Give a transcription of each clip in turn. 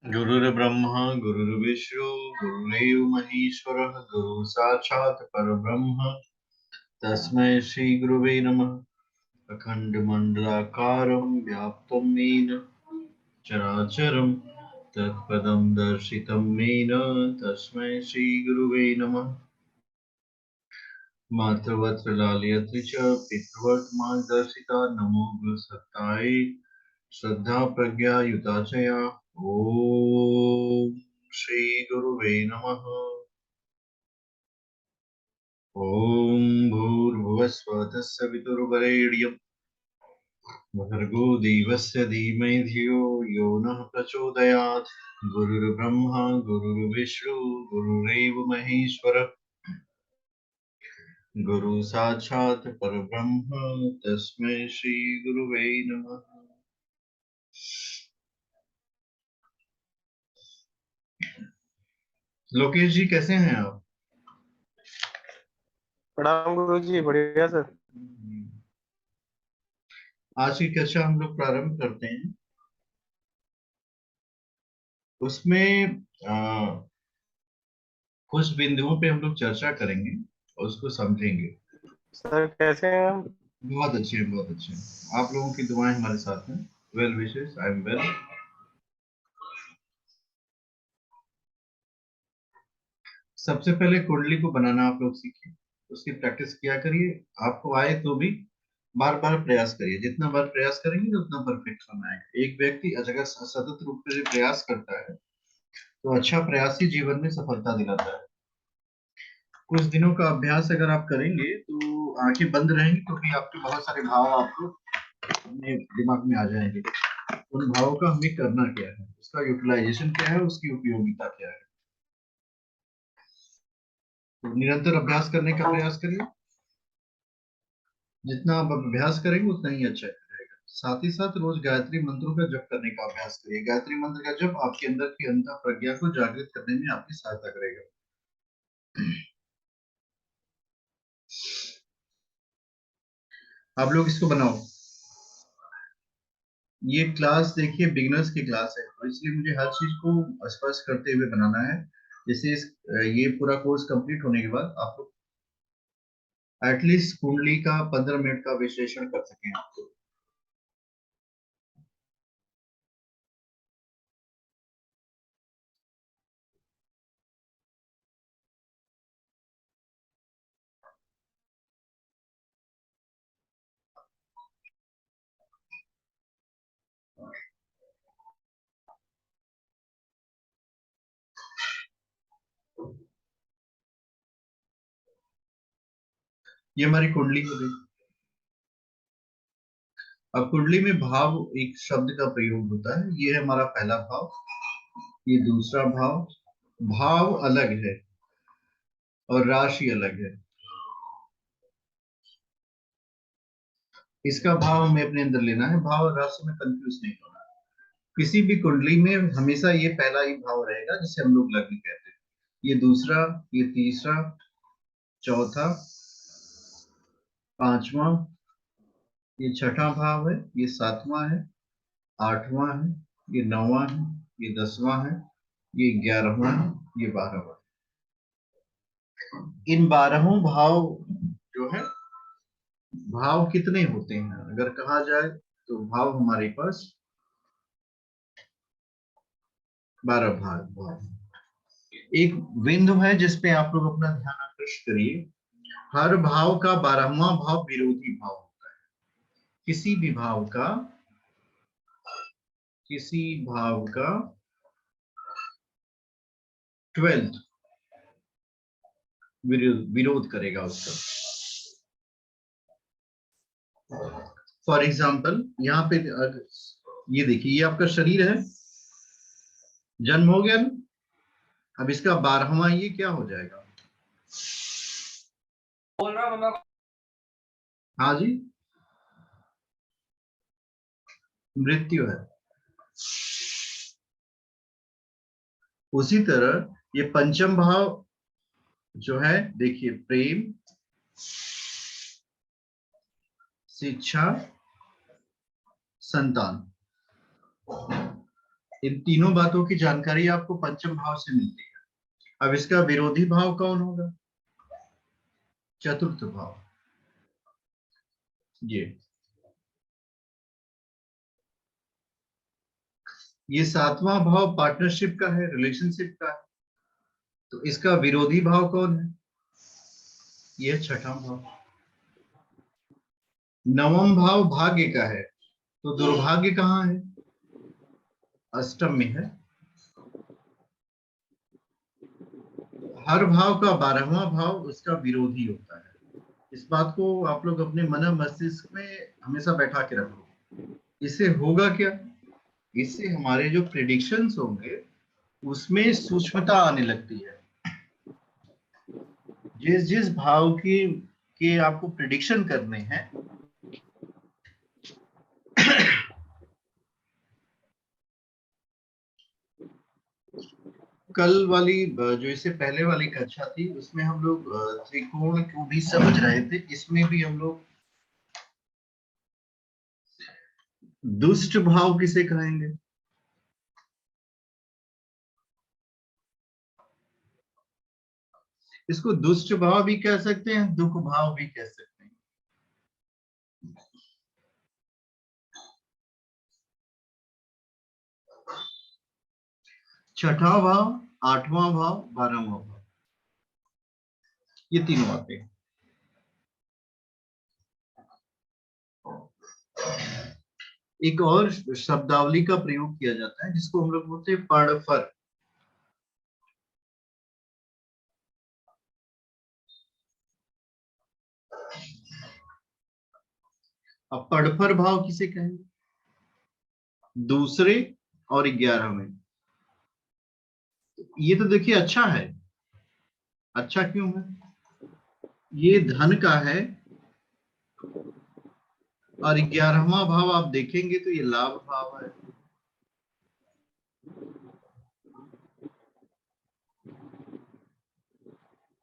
गुरुर्ब्रह्मा गुरुर्विष्णु गुरुरेव महेश्वरः गुरु साक्षात् परब्रह्म तस्मै श्री गुरुवे नमः। अखण्डमण्डलाकारं व्याप्तं येन चराचरं तत्पदं दर्शितं येन तस्मै श्री गुरुवे नमः। मातृवत् लालयति च पितृवत् मार्गदर्शिता नमो गुरुसत्ताय श्रद्धा प्रज्ञा युता च या। ओम श्री गुरुवे नमः। ओम भूर्भुवस्व तत्सवितुर्वरेण्यं भर्गो देवस्य धीमहि धियो यो नः प्रचोदयात्। गुरुर्ब्रह्मा गुरुर्विष्णु गुरुरेव महेश्वर गुरु साक्षात् परब्रह्म तस्मै श्री गुरुवे नमः। लोकेश जी कैसे हैं आप? प्रणाम गुरु जी, बढ़िया सर। आज की कक्षा हम लोग प्रारंभ करते हैं। उसमें कुछ बिंदुओं पे हम लोग चर्चा करेंगे और उसको समझेंगे। सर कैसे हैं हम? बहुत अच्छे हैं, बहुत अच्छे हैं। आप लोगों की दुआएं हमारे साथ हैं। Well wishes, I am well. सबसे पहले कुंडली को बनाना आप लोग सीखिए, उसकी प्रैक्टिस किया करिए। आपको आए तो भी बार बार प्रयास करिए। जितना बार प्रयास करेंगे तो उतना परफेक्ट होना है। एक व्यक्ति अगर सतत रूप से प्रयास करता है तो अच्छा प्रयास ही जीवन में सफलता दिलाता है। कुछ दिनों का अभ्यास अगर आप करेंगे तो आंखें बंद रहेंगी तो भी आपके बहुत सारे भाव आपको अपने दिमाग में आ जाएंगे। उन भावों का हमें करना क्या है, उसका यूटिलाइजेशन क्या है, उसकी उपयोगिता क्या है। तो निरंतर अभ्यास करने का प्रयास करिए। जितना आप अभ्यास करेंगे उतना ही अच्छा रहेगा। साथ ही साथ रोज गायत्री मंत्रों का जप करने का अभ्यास करिए। गायत्री मंत्र का जप आपके अंदर की अंतः प्रज्ञा को जागृत करने में आपकी सहायता करेगा। आप लोग इसको बनाओ। ये क्लास देखिए बिगिनर्स की क्लास है, तो इसलिए मुझे हर चीज को स्पष्ट करते हुए बनाना है। जैसे ये पूरा कोर्स कंप्लीट होने के बाद आप लोग एटलीस्ट कुंडली का 15 मिनट का विश्लेषण कर सकें आप लोग। ये हमारी कुंडली हो गई। अब कुंडली में भाव एक शब्द का प्रयोग होता है। ये है हमारा पहला भाव, ये दूसरा भाव। भाव अलग है और राशि अलग है। इसका भाव हमें अपने अंदर लेना है। भाव और राशि में कंफ्यूज नहीं होना। किसी भी कुंडली में हमेशा ये पहला ही भाव रहेगा जिसे हम लोग लग्न कहते हैं। ये दूसरा, ये तीसरा, चौथा, पांचवा, ये छठा भाव है, ये सातवां है, आठवां है, ये नौवां है, ये 10वां है, ये 11वां है, ये 12वां। इन 12हों भाव जो है, भाव कितने होते हैं अगर कहा जाए तो भाव हमारे पास 12 भाव। एक बिंदु है जिसपे आप लोग अपना ध्यान आकृष्ट करिए। हर भाव का 12वां भाव विरोधी भाव होता है। किसी भी भाव का, किसी भाव का 12th विरोध करेगा उसका। फॉर एग्जाम्पल यहाँ पे ये देखिए, ये आपका शरीर है, जन्म हो गया ना। अब इसका 12वां ये क्या हो जाएगा? हाँ जी, मृत्यु है। उसी तरह ये पंचम भाव जो है, देखिए, प्रेम, शिक्षा, संतान, इन तीनों बातों की जानकारी आपको पंचम भाव से मिलती है। अब इसका विरोधी भाव कौन होगा? चतुर्थ भाव। ये सातवां भाव पार्टनरशिप का है, रिलेशनशिप का है। तो इसका विरोधी भाव कौन है? ये छठा भाव। नवम भाव भाग्य का है, तो दुर्भाग्य कहाँ है? अष्टम में है। हर भाव का 12वां भाव उसका विरोधी होता है। इस बात को आप लोग अपने मन मस्तिष्क में हमेशा बैठा के रखो। इससे होगा क्या? इससे हमारे जो प्रिडिक्शंस होंगे उसमें सूक्ष्मता आने लगती है। जिस जिस भाव की के आपको प्रिडिक्शन करने हैं, कल वाली जो इससे पहले वाली कक्षा थी उसमें हम लोग त्रिकोण को भी समझ रहे थे। इसमें भी हम लोग दुष्ट भाव किसे कहेंगे? इसको दुष्ट भाव भी कह सकते हैं, दुख भाव भी कह सकते हैं। छठा भाव, आठवां भाव, 12वां भाव, ये तीनों आते हैं। एक और शब्दावली का प्रयोग किया जाता है जिसको हम लोग बोलते हैं पड़फर। अब पड़फर भाव किसे कहेंगे? दूसरे और 11वें। ये तो देखिए अच्छा है। अच्छा क्यों है? ये धन का है, और 11वां भाव आप देखेंगे तो ये लाभ भाव है।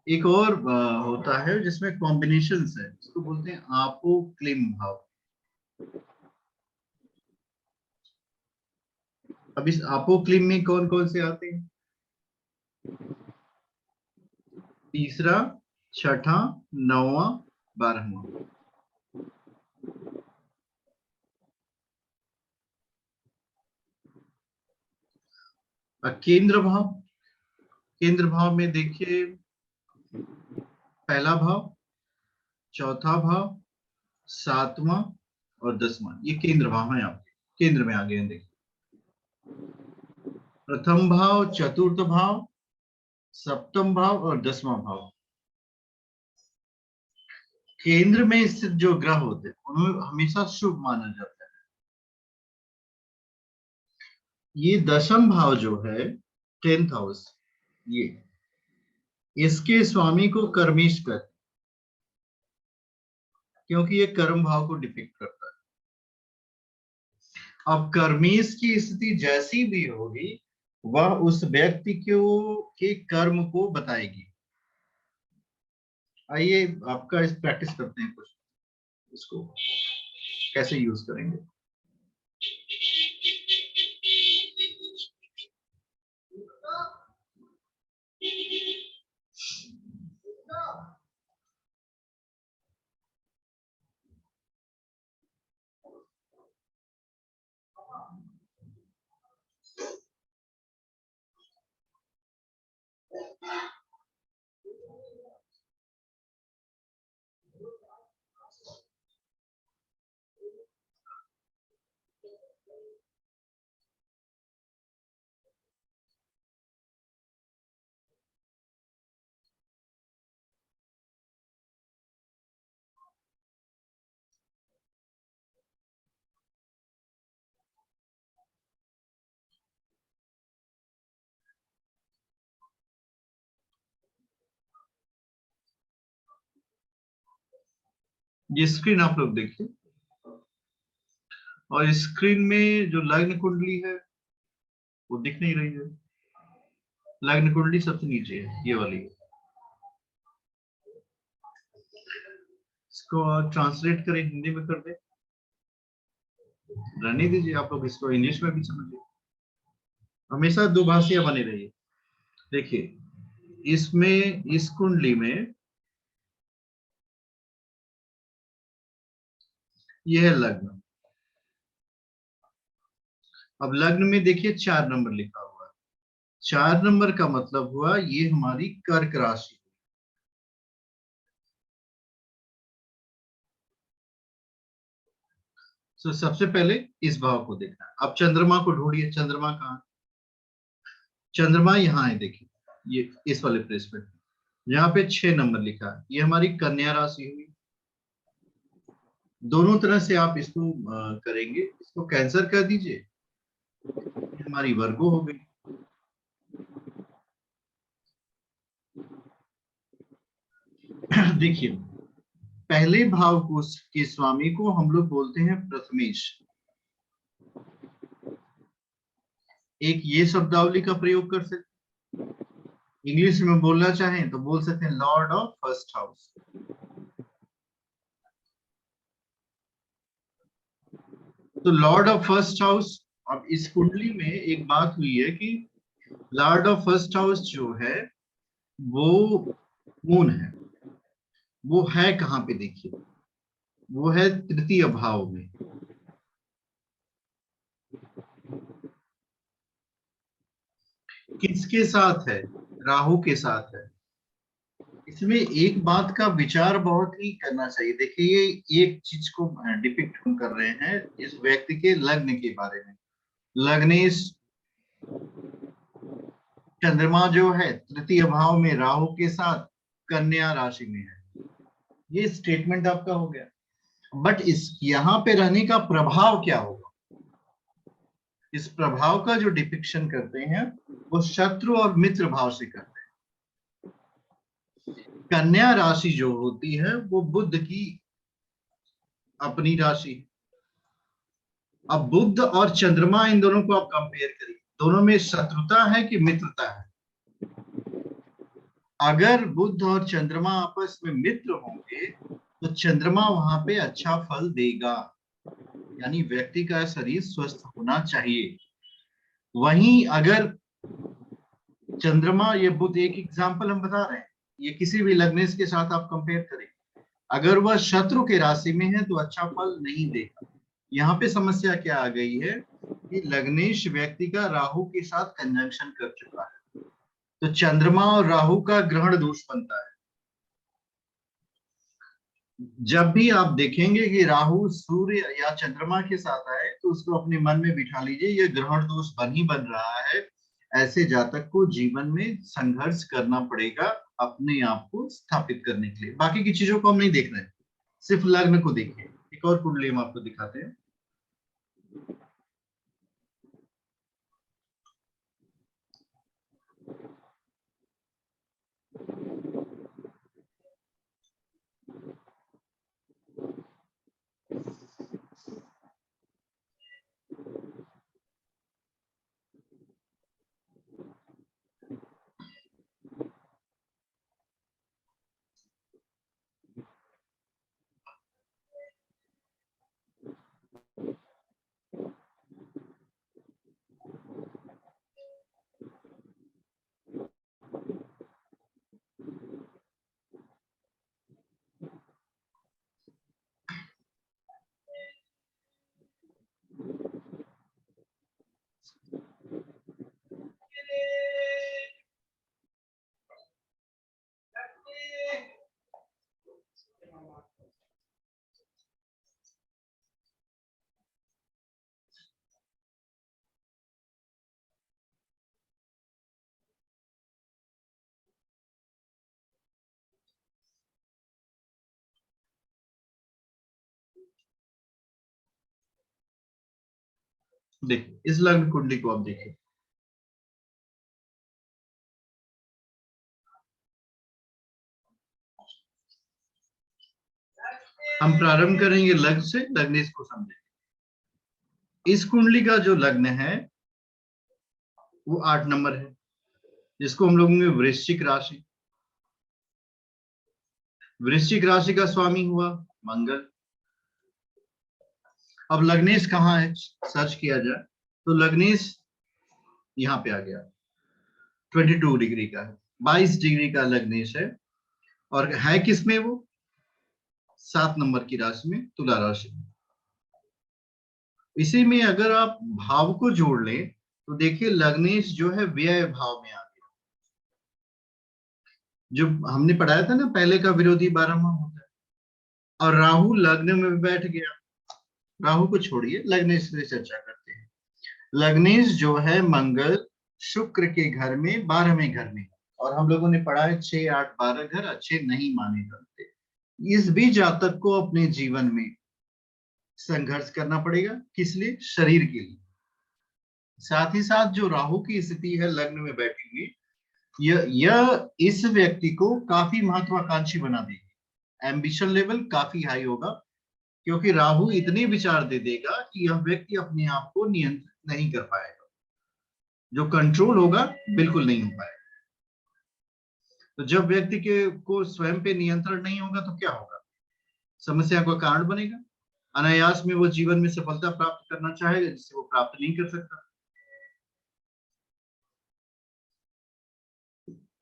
एक और होता है जिसमें कॉम्बिनेशन है, इसको बोलते हैं आपो क्लिम भाव। अब इस आपो क्लिम में कौन कौन से आते हैं? तीसरा, छठा, नौवां, 12वां। केंद्र भाव। केंद्र भाव में देखिए, पहला भाव, चौथा भाव, सातवां और 10वां, ये केंद्र भाव है। आपके केंद्र में आ गए हैं। देखिए, प्रथम भाव, चतुर्थ भाव, सप्तम भाव और 10वां भाव। केंद्र में स्थित जो ग्रह होते हैं उन्हें हमेशा शुभ माना जाता है। ये दशम भाव जो है, 10th हाउस, ये इसके स्वामी को कर्मिश कर, क्योंकि ये कर्म भाव को डिपिक्ट करता है। अब कर्मेश की स्थिति जैसी भी होगी, वह उस व्यक्ति को के कर्म को बताएगी। आइए आपका इस प्रैक्टिस करते हैं कुछ, इसको कैसे यूज करेंगे। ये स्क्रीन आप लोग देखिए, और स्क्रीन में जो लग्न कुंडली है वो दिख नहीं रही है। लग्न कुंडली सबसे नीचे है, ये वाली। इसको ट्रांसलेट करें, हिंदी में कर दें, रहने दीजिए, आप लोग इसको इंग्लिश में भी समझिए। हमेशा दो भाषियां बनी रही। देखिए इसमें, इस कुंडली में यह है लग्न। अब लग्न में देखिए 4 नंबर लिखा हुआ है। 4 नंबर का मतलब हुआ ये हमारी कर्क राशि। तो सबसे पहले इस भाव को देखना है। अब चंद्रमा को ढूंढिए, चंद्रमा कहाँ? चंद्रमा यहाँ है, देखिए ये इस वाले प्लेस पे, यहाँ पे 6 नंबर लिखा है, ये हमारी कन्या राशि हुई। दोनों तरह से आप इसको करेंगे, इसको कैंसर कर दीजिए, ये हमारी वर्गो हो गई। देखिए पहले भाव को के स्वामी को हम लोग बोलते हैं प्रथमेश। एक ये शब्दावली का प्रयोग कर सकते, इंग्लिश में बोलना चाहें तो बोल सकते हैं लॉर्ड ऑफ फर्स्ट हाउस। तो लॉर्ड ऑफ फर्स्ट हाउस। अब इस कुंडली में एक बात हुई है कि लॉर्ड ऑफ फर्स्ट हाउस जो है वो मून है। वो है कहाँ पे? देखिए वो है तृतीय भाव में। किसके साथ है? राहु के साथ है। इसमें एक बात का विचार बहुत ही करना चाहिए। देखिए ये एक चीज को डिपिक्ट हम कर रहे हैं इस व्यक्ति के लग्न के बारे में। लग्नेश चंद्रमा जो है तृतीय भाव में राहु के साथ कन्या राशि में है। ये स्टेटमेंट आपका हो गया। बट इस यहाँ पे रहने का प्रभाव क्या होगा? इस प्रभाव का जो डिपिक्शन करते हैं वो शत्रु और मित्र भाव से करते हैं। कन्या राशि जो होती है वो बुध की अपनी राशि। अब बुध और चंद्रमा, इन दोनों को आप कंपेयर करिए, दोनों में शत्रुता है कि मित्रता है? अगर बुध और चंद्रमा आपस में मित्र होंगे तो चंद्रमा वहां पे अच्छा फल देगा, यानी व्यक्ति का शरीर स्वस्थ होना चाहिए। वहीं अगर चंद्रमा, ये बुध एक एग्जाम्पल हम बता रहे हैं, ये किसी भी लग्नेश के साथ आप कंपेयर करें, अगर वह शत्रु के राशि में है तो अच्छा फल नहीं देगा। यहाँ पे समस्या क्या आ गई है कि लग्नेश व्यक्ति का राहु के साथ कंजंक्शन कर चुका है, तो चंद्रमा और राहु का ग्रहण दोष बनता है। जब भी आप देखेंगे कि राहु सूर्य या चंद्रमा के साथ आए तो उसको अपने मन में बिठा लीजिए, ये ग्रहण दोष बन ही बन रहा है। ऐसे जातक को जीवन में संघर्ष करना पड़ेगा अपने आप को स्थापित करने के लिए। बाकी की चीजों को हम नहीं देख रहे हैं, सिर्फ लग्न को देखिए। एक और कुंडली हम आपको दिखाते हैं। देखिए इस लग्न कुंडली को आप देखिए। हम प्रारंभ करेंगे लग्न से, लग्नेश को समझेंगे। इस कुंडली का जो लग्न है वो 8 नंबर है, जिसको हम लोग होंगे वृश्चिक राशि। वृश्चिक राशि का स्वामी हुआ मंगल। अब लग्नेश कहाँ है, सर्च किया जाए तो लग्नेश यहाँ पे आ गया, 22 डिग्री का है, 22 डिग्री का लग्नेश है। और है किसमें वो, 7 नंबर की राशि में, तुला राशि में। इसी में अगर आप भाव को जोड़ लें तो देखिए लग्नेश जो है व्यय भाव में आ गया। जो हमने पढ़ाया था ना, पहले का विरोधी 12वां होता है। और राहु लग्न में बैठ गया। राहु को छोड़िए, लग्नेश से चर्चा करते हैं। लग्नेश जो है मंगल शुक्र के घर में, 12वें घर में। और हम लोगों ने पढ़ा है 6, 8, 12 घर अच्छे नहीं माने जाते। इस भी जातक को अपने जीवन में संघर्ष करना पड़ेगा, किस लिए, शरीर के लिए। साथ ही साथ जो राहु की स्थिति है लग्न में बैठी हुई, यह इस व्यक्ति को काफी महत्वाकांक्षी बना देगी। एम्बिशन लेवल काफी हाई होगा, क्योंकि राहु इतने विचार दे देगा कि यह व्यक्ति अपने आप को नियंत्रित नहीं कर पाएगा। जो कंट्रोल होगा बिल्कुल नहीं हो पाएगा। तो जब व्यक्ति के को स्वयं पे नियंत्रण नहीं होगा तो क्या होगा, समस्या का कारण बनेगा। अनायास में वो जीवन में सफलता प्राप्त करना चाहेगा, जिससे वो प्राप्त नहीं कर सकता।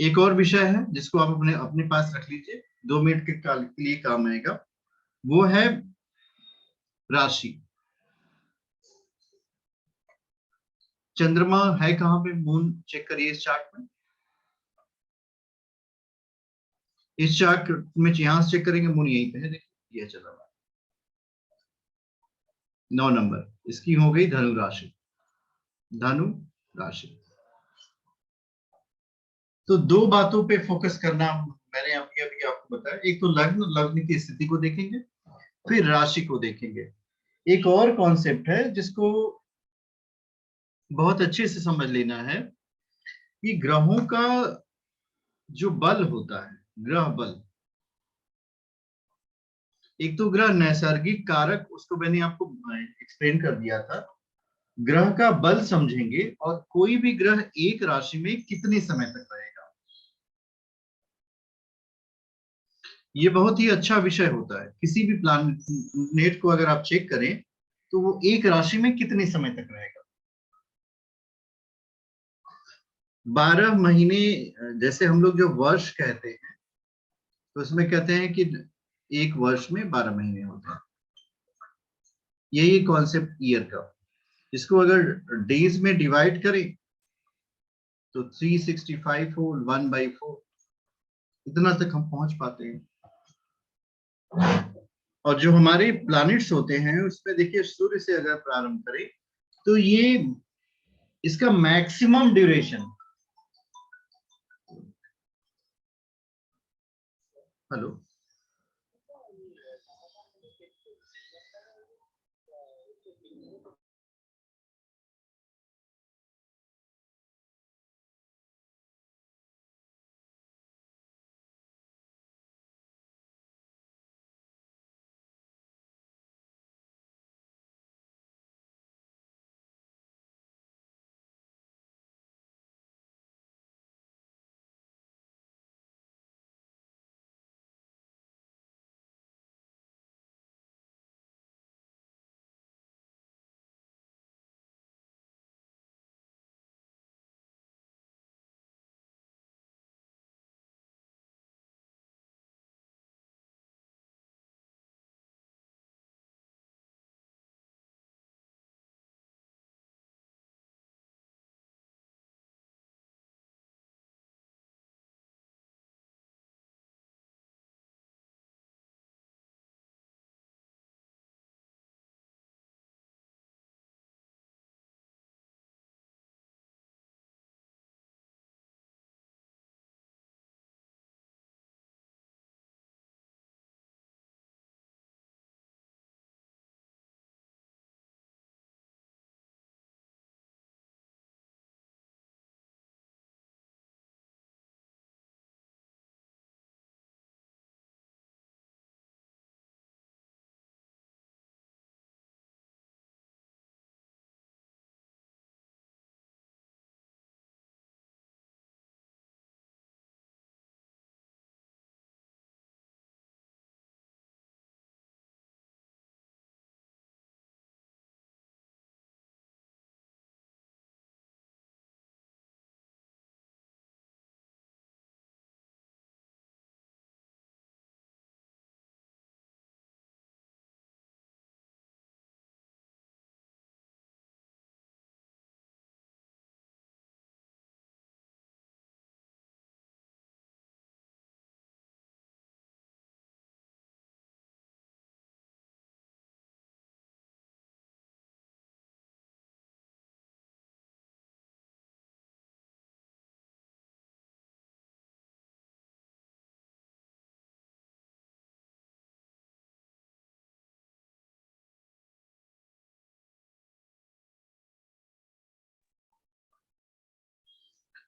एक और विषय है जिसको आप अपने अपने पास रख लीजिए, 2 मिनट के लिए काम आएगा। वो है राशि। चंद्रमा है कहाँ पे, मून चेक करिए इस चार्ट में। इस चार्ट में यहां से चेक करेंगे, मून यहीं पे है, देखिए ये चला हुआ 9 नंबर। इसकी हो गई धनु राशि। धनु राशि। तो दो बातों पे फोकस करना मैंने अभी अभी आपको बताया। एक तो लग्न, लग्न की स्थिति को देखेंगे, फिर राशि को देखेंगे। एक और कॉन्सेप्ट है जिसको बहुत अच्छे से समझ लेना है कि ग्रहों का जो बल होता है, ग्रह बल। एक तो ग्रह नैसर्गिक कारक, उसको मैंने आपको एक्सप्लेन कर दिया था। ग्रह का बल समझेंगे और कोई भी ग्रह एक राशि में कितने समय तक रहेगा, ये बहुत ही अच्छा विषय होता है। किसी भी प्लानेट को अगर आप चेक करें तो वो एक राशि में कितने समय तक रहेगा। 12 महीने, जैसे हम लोग जो वर्ष कहते हैं, तो उसमें कहते हैं कि एक वर्ष में 12 महीने होते हैं। यही कॉन्सेप्ट ईयर का। इसको अगर डेज में डिवाइड करें तो 365 हो, 1/4, इतना तक हम पहुंच पाते हैं। और जो हमारे प्लैनेट्स होते हैं उसमें देखिए, सूर्य से अगर प्रारंभ करें तो ये इसका मैक्सिमम ड्यूरेशन, हेलो,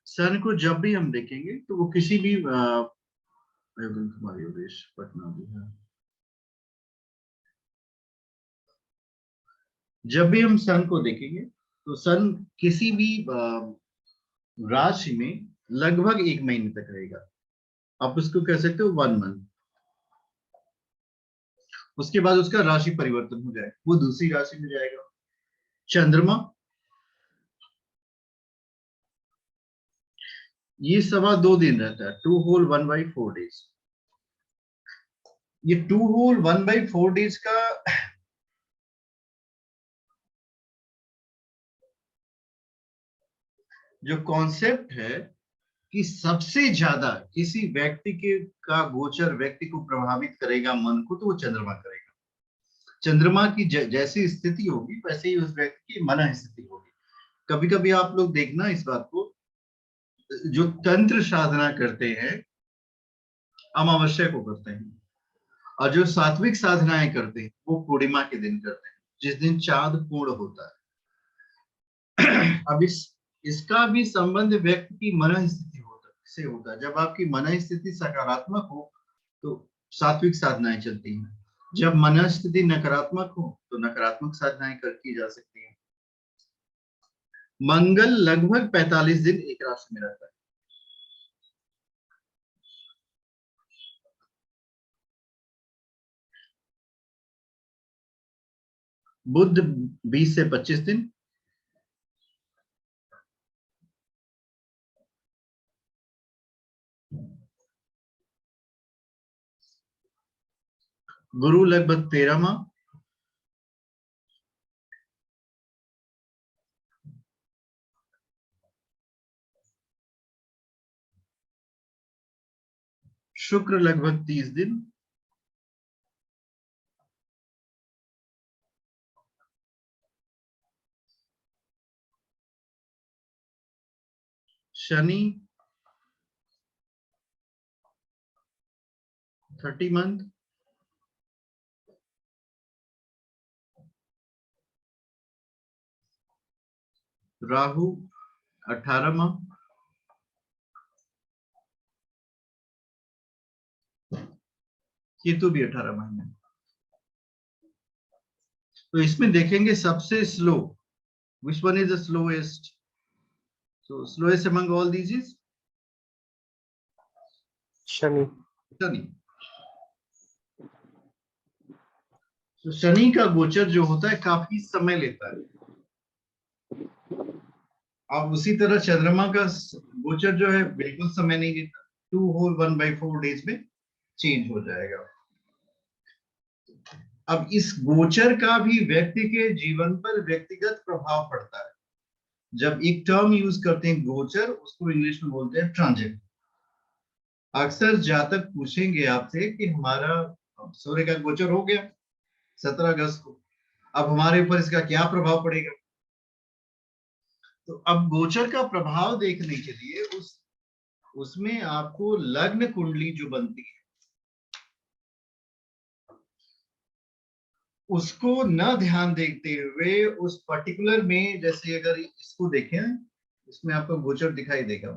सन को जब भी हम देखेंगे तो वो किसी भी तुम्हारी देश पटना बिहार, जब भी हम सन को देखेंगे तो सन किसी भी राशि में लगभग 1 महीने तक रहेगा। आप उसको कह सकते हो 1 मंथ। उसके बाद उसका राशि परिवर्तन हो जाएगा, वो दूसरी राशि में जाएगा। चंद्रमा ये 2.25 दिन रहता है, 2 होल 1/4 डेज। ये 2 होल 1/4 डेज का जो कॉन्सेप्ट है कि सबसे ज्यादा किसी व्यक्ति के का गोचर व्यक्ति को प्रभावित करेगा मन को, तो वो चंद्रमा करेगा। चंद्रमा की जैसी स्थिति होगी वैसे ही उस व्यक्ति की मन स्थिति होगी। कभी कभी आप लोग देखना इस बात को, जो तंत्र साधना करते हैं अमावस्या को करते हैं, और जो सात्विक साधनाएं करते हैं वो पूर्णिमा के दिन करते हैं, जिस दिन चांद पूर्ण होता है। अब इसका भी संबंध व्यक्ति की मन स्थिति से होता है। जब आपकी मन स्थिति सकारात्मक हो तो सात्विक साधनाएं चलती हैं, जब मन स्थिति नकारात्मक हो तो नकारात्मक साधनाएं की जा सकती हैं। मंगल लगभग 45 दिन एक राशि में रहता है। बुध 20 से 25 दिन, गुरु लगभग 13 माह, शुक्र लगभग 30 दिन, शनि 30 मंथ, राहु 18 माह, केतु भी 18 महीने। तो इसमें देखेंगे सबसे slow, which one is the slowest? So slowest among all these is Shani. Shani. तो शनि का गोचर जो होता है काफी समय लेता है। अब उसी तरह चंद्रमा का गोचर जो है बिल्कुल समय नहीं लेता, 2 होल 1/4 डेज में चेंज हो जाएगा। अब इस गोचर का भी व्यक्ति के जीवन पर व्यक्तिगत प्रभाव पड़ता है। जब एक टर्म यूज करते हैं गोचर, उसको इंग्लिश में बोलते हैं ट्रांजिट। अक्सर जातक पूछेंगे आपसे कि हमारा सूर्य का गोचर हो गया 17 अगस्त को, अब हमारे ऊपर इसका क्या प्रभाव पड़ेगा। तो अब गोचर का प्रभाव देखने के लिए उसमें आपको लग्न कुंडली जो बनती है उसको न ध्यान देते हुए उस पर्टिकुलर में, जैसे अगर इसको देखें, इसमें आपको गोचर दिखाई देगा।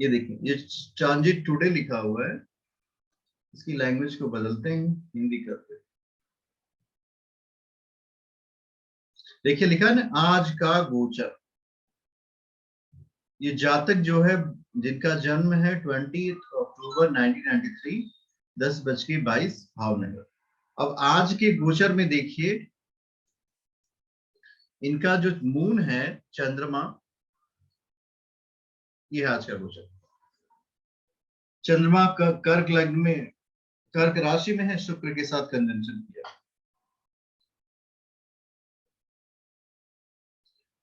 ये देखिए, ये ट्रांजिट टुडे लिखा हुआ है, इसकी लैंग्वेज को बदलते हैं, हिंदी करते हैं। देखिए लिखा है ना, आज का गोचर। ये जातक जो है जिनका जन्म है 20 अक्टूबर 1993, 10:22 भावनगर। अब आज के गोचर में देखिए, इनका जो मून है चंद्रमा, ये आज का गोचर। चंद्रमा कर्क लग्न में, कर्क राशि में है, शुक्र के साथ कंजंक्शन किया।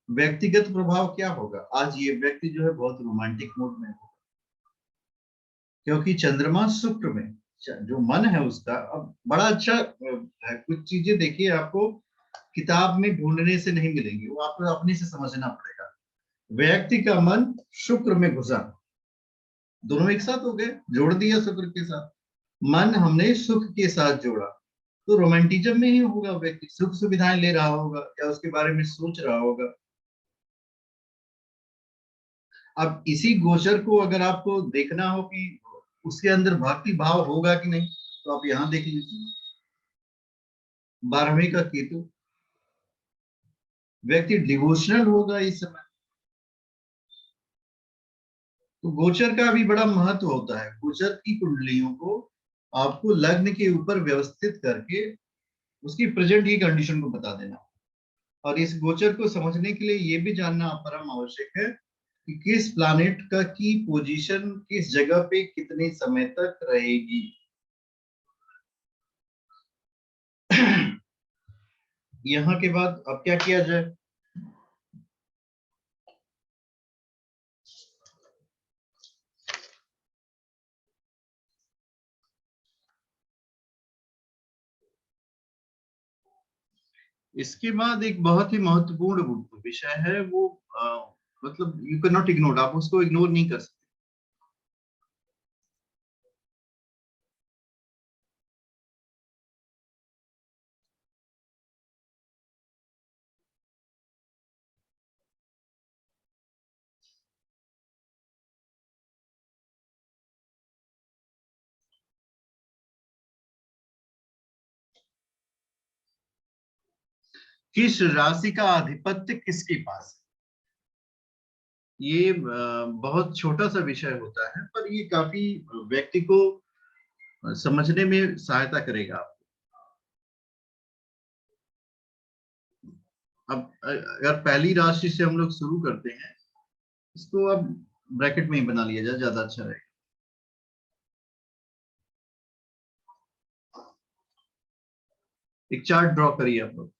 व्यक्तिगत प्रभाव क्या होगा, आज ये व्यक्ति जो है बहुत रोमांटिक मूड में होगा, क्योंकि चंद्रमा शुक्र में, जो मन है उसका अब बड़ा अच्छा है। कुछ चीजें देखिए आपको किताब में ढूंढने से नहीं मिलेंगी, वो आपको अपने से समझना पड़ेगा। व्यक्ति का मन शुक्र में घुसा, दोनों एक साथ हो गए, जोड़ दिया शुक्र के साथ। मन हमने सुख के साथ जोड़ा, तो रोमांटिज्म में ही होगा, व्यक्ति सुख सुविधाएं ले रहा होगा या उसके बारे में सोच रहा होगा। अब इसी गोचर को अगर आपको देखना हो कि उसके अंदर भक्ति भाव होगा कि नहीं, तो आप यहां देख लीजिए 12वें का केतु, व्यक्ति डिवोशनल होगा इस समय। तो गोचर का भी बड़ा महत्व होता है। गोचर की कुंडलियों को आपको लग्न के ऊपर व्यवस्थित करके उसकी प्रेजेंट की कंडीशन को बता देना, और इस गोचर को समझने के लिए ये भी जानना परम आवश्यक है कि किस प्लैनेट का की पोजीशन किस जगह पे कितने समय तक रहेगी। यहाँ के बाद अब क्या किया जाए? इसके बाद एक बहुत ही महत्वपूर्ण विषय है, वो मतलब यू कैन नॉट इग्नोर, आप उसको इग्नोर नहीं कर सकते। किस राशि का आधिपत्य किसके पास है? ये बहुत छोटा सा विषय होता है, पर ये काफी व्यक्ति को समझने में सहायता करेगा आपको। अब अगर पहली राशि से हम लोग शुरू करते हैं, इसको अब ब्रैकेट में ही बना लिया जाए, ज्यादा अच्छा रहेगा। एक चार्ट ड्रॉ करिए आप लोग।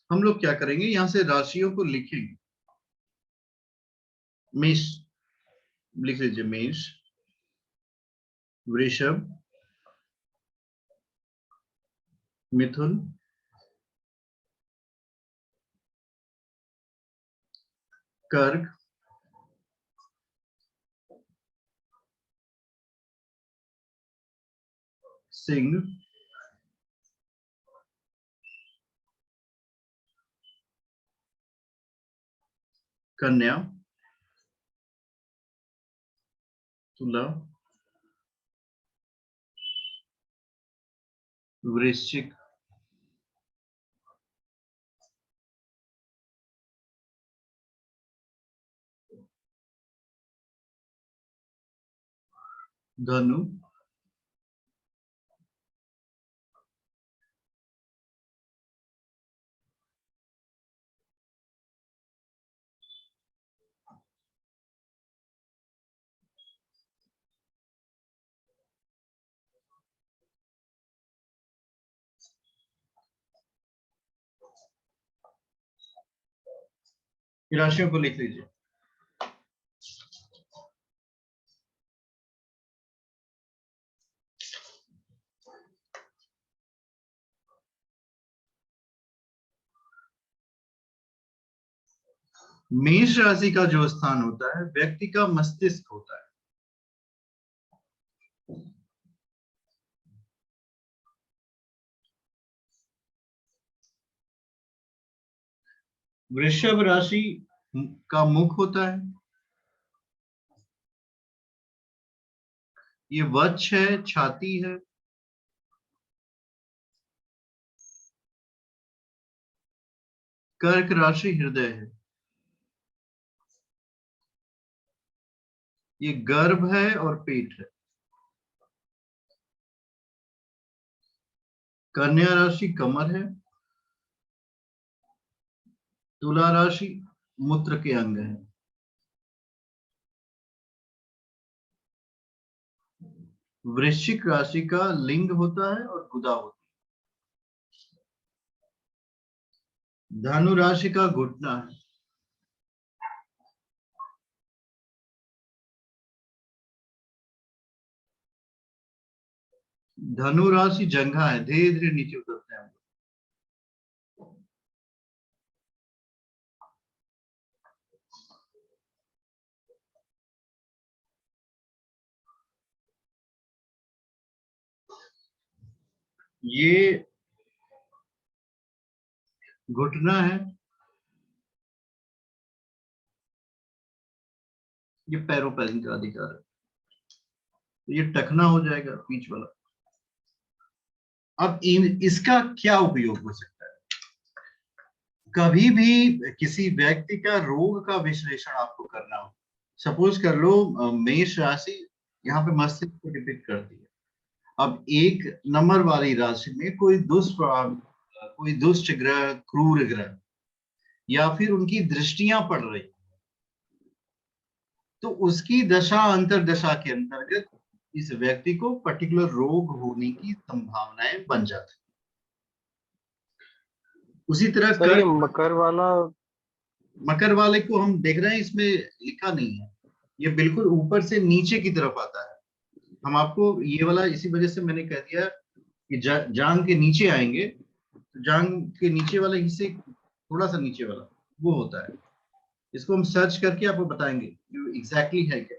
हम लोग क्या करेंगे, यहाँ से राशियों को लिखेंगे। मेष लिख लीजिए, मेष, वृषभ, मिथुन, कर्क, सिंह, कन्या, तुला, वृश्चिक, धनु, राशियों को लिख लीजिए। मेष राशि का जो स्थान होता है, व्यक्ति का मस्तिष्क होता है। वृषभ राशि का मुख होता है, ये वक्ष है, छाती है। कर्क राशि हृदय है, ये गर्भ है और पेट है। कन्या राशि कमर है। तुला राशि मूत्र के अंग है। वृश्चिक राशि का लिंग होता है और गुदा होता है। धनु राशि का घुटना है। धनु राशि जंघा है, धीरे धीरे नीचे उतरते हैं हम लोग। ये घुटना है, ये पैरों पैर का अधिकार है। तो ये टखना हो जाएगा बीच वाला। अब इसका क्या उपयोग हो सकता है? कभी भी किसी व्यक्ति का रोग का विश्लेषण आपको करना हो, सपोज कर लो मेष राशि यहाँ पे मस्तिष्क को डिपिक्ट करती है। अब एक नंबर वाली राशि में कोई कोई दुष्ट ग्रह, क्रूर ग्रह, या फिर उनकी दृष्टियां पड़ रही, तो उसकी दशा अंतरदशा के अंतर्गत इस व्यक्ति को पर्टिकुलर रोग होने की संभावनाएं बन जाती। उसी तरह सर ये मकर वाले को हम देख रहे हैं, इसमें लिखा नहीं है, ये बिल्कुल ऊपर से नीचे की तरफ आता है। हम आपको ये वाला इसी वजह से मैंने कह दिया कि जांग के नीचे आएंगे, तो जांग के नीचे वाला हिस्से, थोड़ा सा नीचे वाला वो होता है। इसको हम सर्च करके आपको बताएंगे कि एग्जैक्टली है क्या।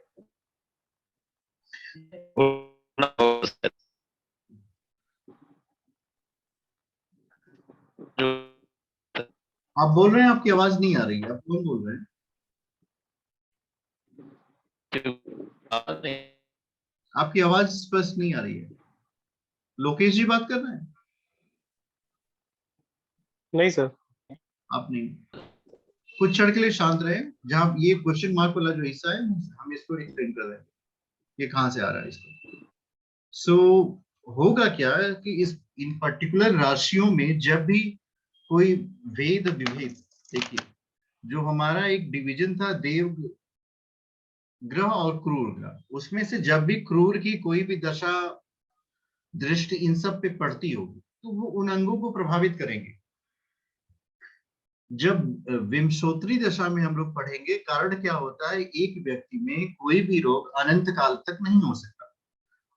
आप बोल रहे हैं, आपकी आवाज नहीं आ रही है, आप कौन बोल रहे हैं? आपकी आवाज स्पष्ट नहीं आ रही है। लोकेश जी बात कर रहे हैं? नहीं सर। आप नहीं। कुछ क्षण के लिए शांत रहे। जहां ये क्वेश्चन मार्क वाला जो हिस्सा है, हम इसको एक्सप्लेन कर रहे हैं, ये कहां से आ रहा है इसको। सो होगा क्या है कि इस इन पर्टिकुलर राशियों में जब भी कोई वेद विभेद, देखिए जो हमारा एक डिवीजन था देव ग्रह और क्रूर ग्रह, उसमें से जब भी क्रूर की कोई भी दशा दृष्टि इन सब पे पड़ती होगी तो वो उन अंगों को प्रभावित करेंगे। जब विंशोत्तरी दशा में हम लोग पढ़ेंगे, कारण क्या होता है, एक व्यक्ति में कोई भी रोग अनंत काल तक नहीं हो सकता।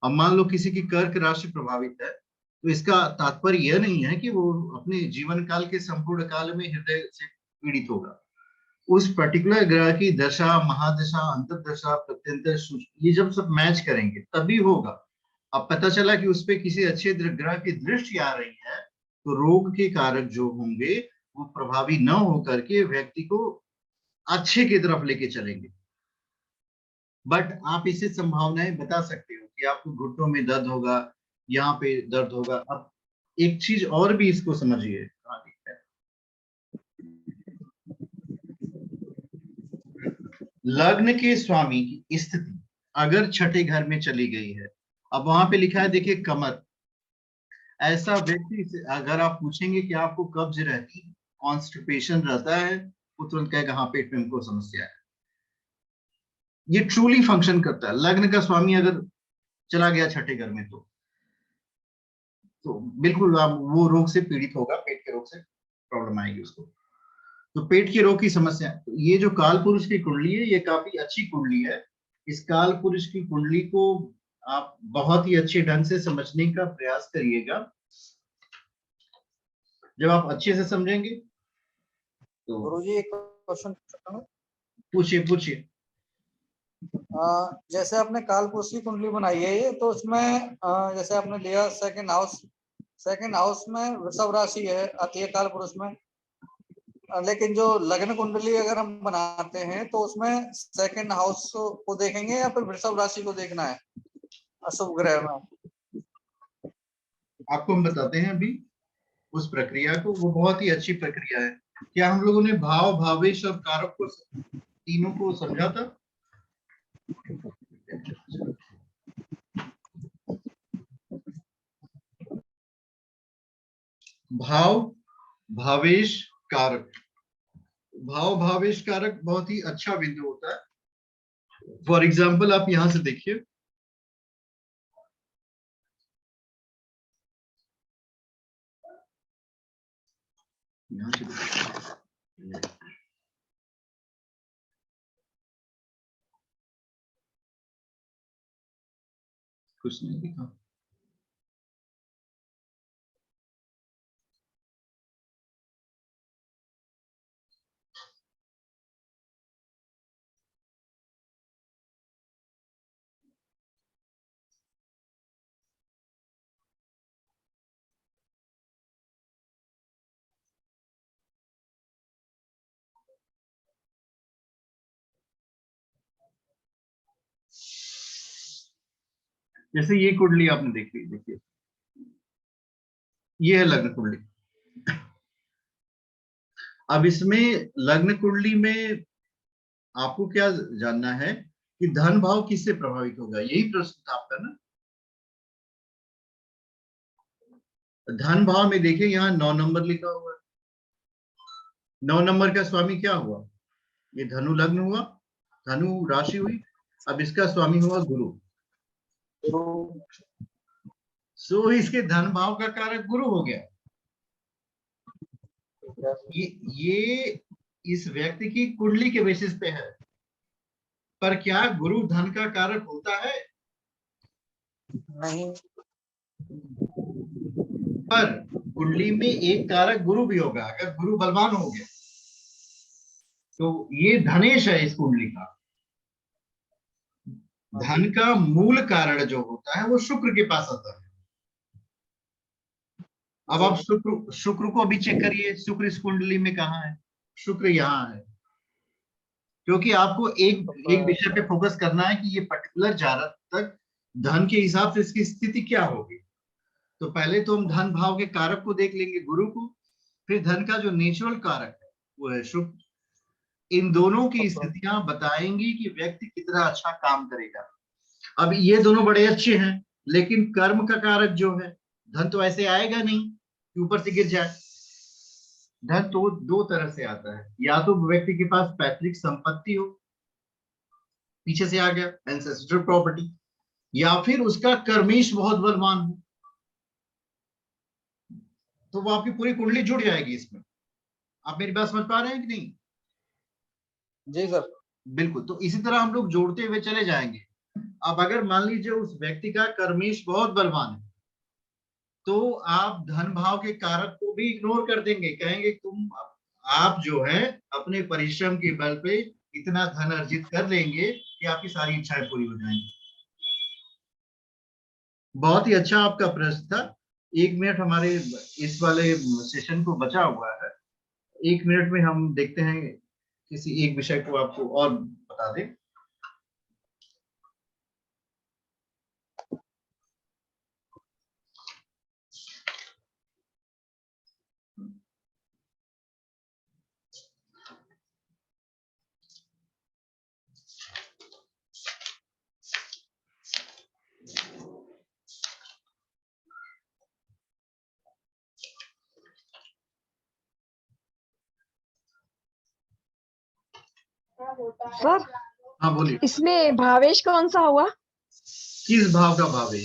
अब मान लो किसी की कर्क राशि प्रभावित है, तो इसका तात्पर्य यह नहीं है कि वो अपने जीवन काल के संपूर्ण काल में हृदय से पीड़ित होगा। उस पर्टिकुलर ग्रह की दशा, महादशा, अंतरदशा, प्रत्यंतर, ये जब सब मैच करेंगे तभी होगा। अब पता चला कि उस पे किसी अच्छे ग्रह की दृष्टि आ रही है, तो रोग के कारक जो होंगे वो प्रभावी न होकर के व्यक्ति को अच्छे की तरफ लेके चलेंगे। बट आप इसे संभावनाएं बता सकते हो कि आपको घुटनों में दर्द होगा, यहाँ पे दर्द होगा। अब एक चीज और भी इसको समझिए, लग्न के स्वामी की स्थिति अगर छठे घर में चली गई है, अब वहां पे लिखा है देखिए कमर, ऐसा व्यक्ति से अगर आप पूछेंगे कि आपको कब्ज रहती, कॉन्स्टिपेशन रहता है, वो तुरंत कहेगा हाँ पेट में हमको समस्या है। ये ट्रूली फंक्शन करता है। लग्न का स्वामी अगर चला गया छठे घर में, तो बिल्कुल आप वो रोग से पीड़ित होगा, पेट के रोग से प्रॉब्लम आएगी उसको। तो पेट के रोग की समस्या, तो ये जो काल पुरुष की कुंडली है, ये काफी अच्छी कुंडली है। इस काल पुरुष की कुंडली को आप बहुत ही अच्छे ढंग से समझने का प्रयास करिएगा। जब आप अच्छे से समझेंगे तो गुरुजी एक क्वेश्चन पूछ सकता हूँ? पूछिए पूछिए। जैसे आपने काल पुरुष की कुंडली बनाई है ये, तो उसमें जैसे आपने लिया सेकंड हाउस में वृषभ राशि है आती है काल पुरुष में, लेकिन जो लग्न कुंडली अगर हम बनाते हैं तो उसमें सेकंड हाउस को देखेंगे या फिर वृषभ राशि को देखना है अशुभ ग्रह में? आपको हम बताते हैं अभी उस प्रक्रिया को, वो बहुत ही अच्छी प्रक्रिया है। क्या हम लोगों ने भाव, भावेश और कारक को तीनों को समझा था? भाव, भावेश, कारक। भाव, भावेश, कारक बहुत ही अच्छा बिंदु होता है। फॉर एग्जाम्पल आप यहां से देखिए, यहाँ से देखो। कुछ नहीं दिखा। जैसे ये कुंडली आपने देखी, देखिए ये है लग्न कुंडली। अब इसमें लग्न कुंडली में आपको क्या जानना है कि धन भाव किससे प्रभावित होगा, यही प्रश्न था आपका ना। धन भाव में देखिए यहाँ 9 नंबर लिखा हुआ है। 9 नंबर का स्वामी क्या हुआ, ये धनु लग्न हुआ, धनु राशि हुई। अब इसका स्वामी हुआ गुरु। सो इसके धन भाव का कारक गुरु हो गया। ये इस व्यक्ति की कुंडली के बेसिस पे है। पर क्या गुरु धन का कारक होता है? नहीं। पर कुंडली में एक कारक गुरु भी होगा। अगर गुरु बलवान हो गया तो ये धनेश है इस कुंडली का। धन का मूल कारण जो होता है वो शुक्र के पास आता है। अब आप शुक्र को अभी चेक करिए, शुक्र इस कुंडली में कहाँ है? शुक्र यहाँ है। क्योंकि आपको एक विषय पे फोकस करना है कि ये पर्टिकुलर जातक धन के हिसाब से इसकी स्थिति क्या होगी। तो पहले तो हम धन भाव के कारक को देख लेंगे, गुरु को, फिर धन का जो नेचुरल कारक है वो है शुक्र। इन दोनों की स्थितियां बताएंगी कि व्यक्ति कितना अच्छा काम करेगा। अब ये दोनों बड़े अच्छे हैं, लेकिन कर्म का कारक जो है, धन तो ऐसे आएगा नहीं कि ऊपर से गिर जाए। धन तो दो तरह से आता है, या तो व्यक्ति के पास पैतृक संपत्ति हो, पीछे से आ गया एंसेस्ट्रल प्रॉपर्टी, या फिर उसका कर्मेश बहुत बलवान हो, तो वो आपकी पूरी कुंडली जुड़ जाएगी इसमें। आप मेरी बात समझ पा रहे हैं कि नहीं? जी सर। बिल्कुल। तो इसी तरह हम लोग जोड़ते हुए चले जाएंगे। अब अगर मान लीजिए उस व्यक्ति का कर्मेश बहुत बलवान है, तो आप धन भाव के कारक को भी इग्नोर कर देंगे, कहेंगे तुम आप जो है अपने परिश्रम के बल पे इतना धन अर्जित कर लेंगे कि आपकी सारी इच्छाएं पूरी हो जाएंगी। बहुत ही अच्छा आपका प्रश्न था। 1 मिनट हमारे इस वाले सेशन को बचा हुआ है। 1 मिनट में हम देखते हैं किसी एक विषय को आपको और बता दें। सर हाँ बोलिए। इसमें भावेश कौन सा हुआ? किस भाव का भावेश?